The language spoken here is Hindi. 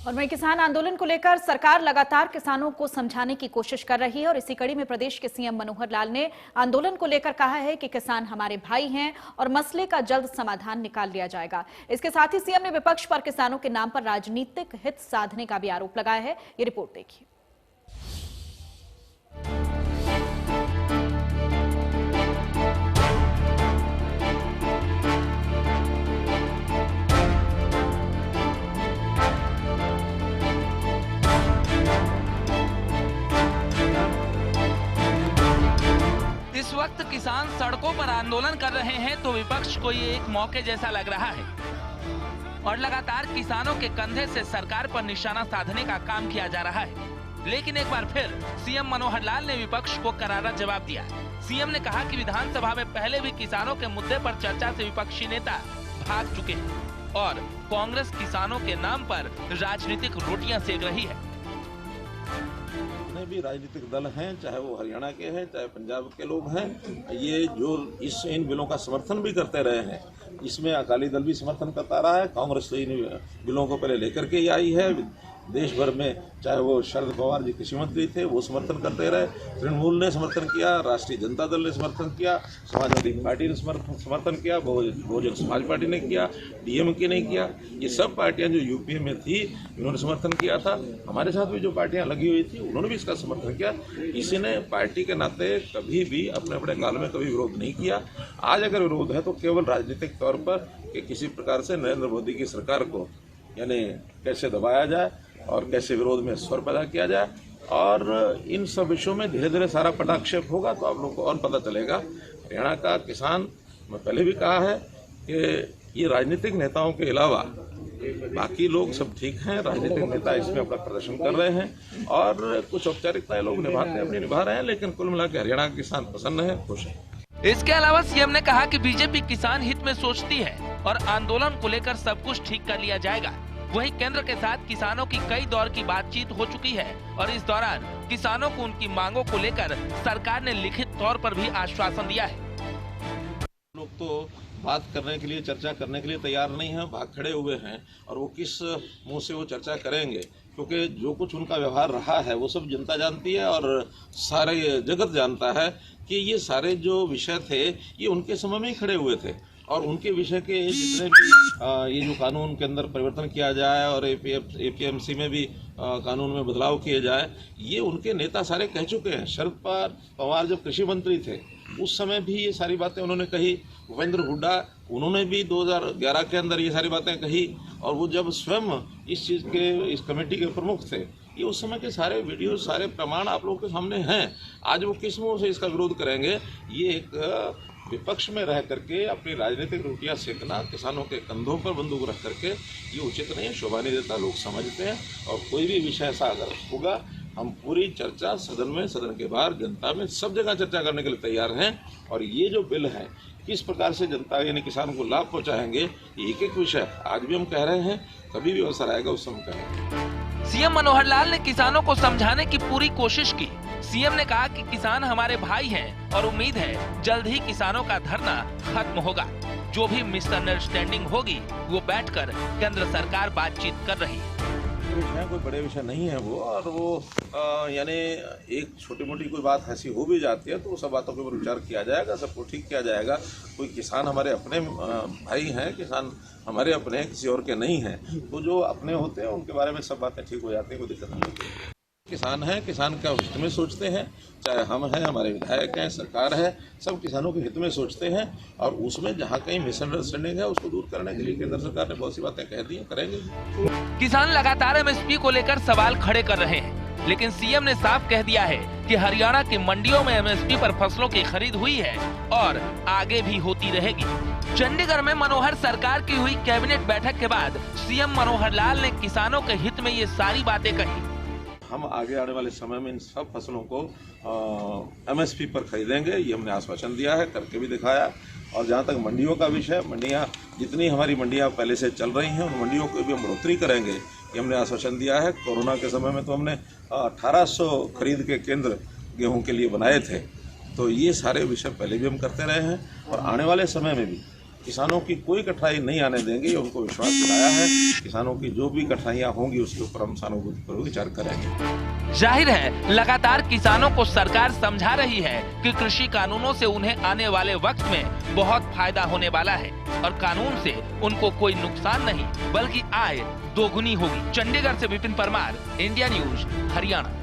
और वहीं किसान आंदोलन को लेकर सरकार लगातार किसानों को समझाने की कोशिश कर रही है और इसी कड़ी में प्रदेश के सीएम मनोहर लाल ने आंदोलन को लेकर कहा है कि किसान हमारे भाई हैं और मसले का जल्द समाधान निकाल लिया जाएगा। इसके साथ ही सीएम ने विपक्ष पर किसानों के नाम पर राजनीतिक हित साधने का भी आरोप लगाया है। ये रिपोर्ट देखिए। इस वक्त किसान सड़कों पर आंदोलन कर रहे हैं तो विपक्ष को ये एक मौके जैसा लग रहा है और लगातार किसानों के कंधे से सरकार पर निशाना साधने का काम किया जा रहा है। लेकिन एक बार फिर सीएम मनोहर लाल ने विपक्ष को करारा जवाब दिया। सीएम ने कहा कि विधानसभा में पहले भी किसानों के मुद्दे पर चर्चा से विपक्षी नेता भाग चुके हैं और कांग्रेस किसानों के नाम पर राजनीतिक रोटियां सेक रही है। भी राजनीतिक दल हैं, चाहे वो हरियाणा के हैं, चाहे पंजाब के लोग हैं, ये जो इन बिलों का समर्थन भी करते रहे हैं। इसमें अकाली दल भी समर्थन करता रहा है, कांग्रेस इन बिलों को पहले लेकर के आई है। देश भर में चाहे वो शरद पवार जी कृषि मंत्री थे, वो समर्थन करते रहे, तृणमूल ने समर्थन किया, राष्ट्रीय जनता दल ने समर्थन किया, समाजवादी पार्टी ने समर्थन किया, बहुजन समाज पार्टी ने किया, डीएमके ने किया। ये सब पार्टियां जो यूपीए में थी इन्होंने समर्थन किया था। हमारे साथ भी जो पार्टियां लगी हुई थी उन्होंने भी इसका समर्थन किया। किसी ने पार्टी के नाते कभी भी अपने अपने काल में कभी विरोध नहीं किया। आज अगर विरोध है तो केवल राजनीतिक तौर पर कि किसी प्रकार से नरेंद्र मोदी की सरकार को यानी कैसे दबाया जाए और कैसे विरोध में स्वर पैदा किया जाए। और इन सब विषयों में धीरे धीरे सारा पटाक्षेप होगा तो आप लोगों को और पता चलेगा। हरियाणा का किसान, मैं पहले भी कहा है कि ये राजनीतिक नेताओं के अलावा बाकी लोग सब ठीक हैं। राजनीतिक नेता इसमें अपना प्रदर्शन कर रहे हैं और कुछ औपचारिकताएं लोग निभा रहे हैं, लेकिन कुल मिला के हरियाणा का किसान प्रसन्न है, खुश है। इसके अलावा सीएम ने कहा कि बीजेपी किसान हित में सोचती है और आंदोलन को लेकर सब कुछ ठीक कर लिया जाएगा। वहीं केंद्र के साथ किसानों की कई दौर की बातचीत हो चुकी है और इस दौरान किसानों को उनकी मांगों को लेकर सरकार ने लिखित तौर पर भी आश्वासन दिया है। लोग तो बात करने के लिए, चर्चा करने के लिए तैयार नहीं है, भाग खड़े हुए हैं और वो किस मुंह से वो चर्चा करेंगे, क्योंकि जो कुछ उनका व्यवहार रहा है वो सब जनता जानती है और सारे जगत जानता है कि ये सारे जो विषय थे ये उनके समय में ही खड़े हुए थे और उनके विषय के जितने भी ये जो कानून के अंदर परिवर्तन किया जाए और एपीएमसी में भी कानून में बदलाव किए जाए, ये उनके नेता सारे कह चुके हैं। शरद पवार जब कृषि मंत्री थे उस समय भी ये सारी बातें उन्होंने कही। भूपेंद्र हुड्डा, उन्होंने भी 2011 के अंदर ये सारी बातें कही और वो जब स्वयं इस कमेटी के प्रमुख थे, ये उस समय के सारे वीडियो, सारे प्रमाण आप लोगों के सामने हैं। आज वो किस मुंह से इसका विरोध करेंगे? ये एक विपक्ष में रह करके अपनी राजनीतिक रोटियां सेकना, किसानों के कंधों पर बंदूक रख करके, ये उचित नहीं है, शोभा नहीं देता। लोग समझते हैं और कोई भी विषय ऐसा अगर होगा, हम पूरी चर्चा सदन में, सदन के बाहर, जनता में, सब जगह चर्चा करने के लिए तैयार हैं। और ये जो बिल है किस प्रकार से जनता यानी किसान को लाभ पहुंचाएंगे, एक एक विषय आज भी हम कह रहे हैं, कभी भी अवसर आएगा उस समय कहेंगे। सीएम मनोहर लाल ने किसानों को समझाने की पूरी कोशिश की। सीएम ने कहा कि किसान हमारे भाई हैं और उम्मीद है जल्द ही किसानों का धरना खत्म होगा। जो भी मिसअंडरस्टैंडिंग होगी वो बैठकर केंद्र सरकार बातचीत कर रही है। विषय कोई बड़े विषय नहीं है वो, और वो यानी एक छोटी मोटी कोई बात ऐसी हो भी जाती है तो वो सब बातों के ऊपर विचार किया जाएगा, सबको ठीक किया जाएगा। कोई किसान हमारे अपने भाई हैं, किसान हमारे अपने हैं, किसी और के नहीं हैं। तो जो अपने होते हैं उनके बारे में सब बातें ठीक हो जाती हैं, कोई दिक्कत नहीं होती है। किसान हैं, किसान का हित में सोचते हैं, चाहे हम हैं, हमारे विधायक हैं, सरकार है, सब किसानों के हित में सोचते हैं और उसमें जहाँ कहीं मिसअंडरस्टैंडिंग है उसको दूर करने के लिए केंद्र सरकार ने बहुत सी बातें कह दी हैं, करेंगे। किसान लगातार एमएसपी को लेकर सवाल खड़े कर रहे हैं, लेकिन सीएम ने साफ कह दिया है कि हरियाणा की मंडियों में एमएसपी पर फसलों की खरीद हुई है और आगे भी होती रहेगी। चंडीगढ़ में मनोहर सरकार की हुई कैबिनेट बैठक के बाद सीएम मनोहर लाल ने किसानों के हित में ये सारी बातें कही। हम आगे आने वाले समय में इन सब फसलों को एमएसपी पर खरीदेंगे, ये हमने आश्वासन दिया है, करके भी दिखाया। और जहाँ तक मंडियों का विषय, मंडियाँ जितनी हमारी मंडियाँ पहले से चल रही हैं उन मंडियों को भी हम बढ़ोतरी करेंगे, ये हमने आश्वासन दिया है। कोरोना के समय में तो हमने 1800 खरीद के केंद्र गेहूँ के लिए बनाए थे, तो ये सारे विषय पहले भी हम करते रहे हैं और आने वाले समय में भी किसानों की कोई कठिनाई नहीं आने देंगे, ये उनको विश्वास दिलाया है। किसानों की जो भी कठिनाइयां होंगी उसके ऊपर हम सहानुभूतिपूर्वक विचार करेंगे। जाहिर है लगातार किसानों को सरकार समझा रही है कि कृषि कानूनों से उन्हें आने वाले वक्त में बहुत फायदा होने वाला है और कानून से उनको कोई नुकसान नहीं बल्कि आय दोगुनी होगी। चंडीगढ़ से विपिन परमार, इंडिया न्यूज, हरियाणा।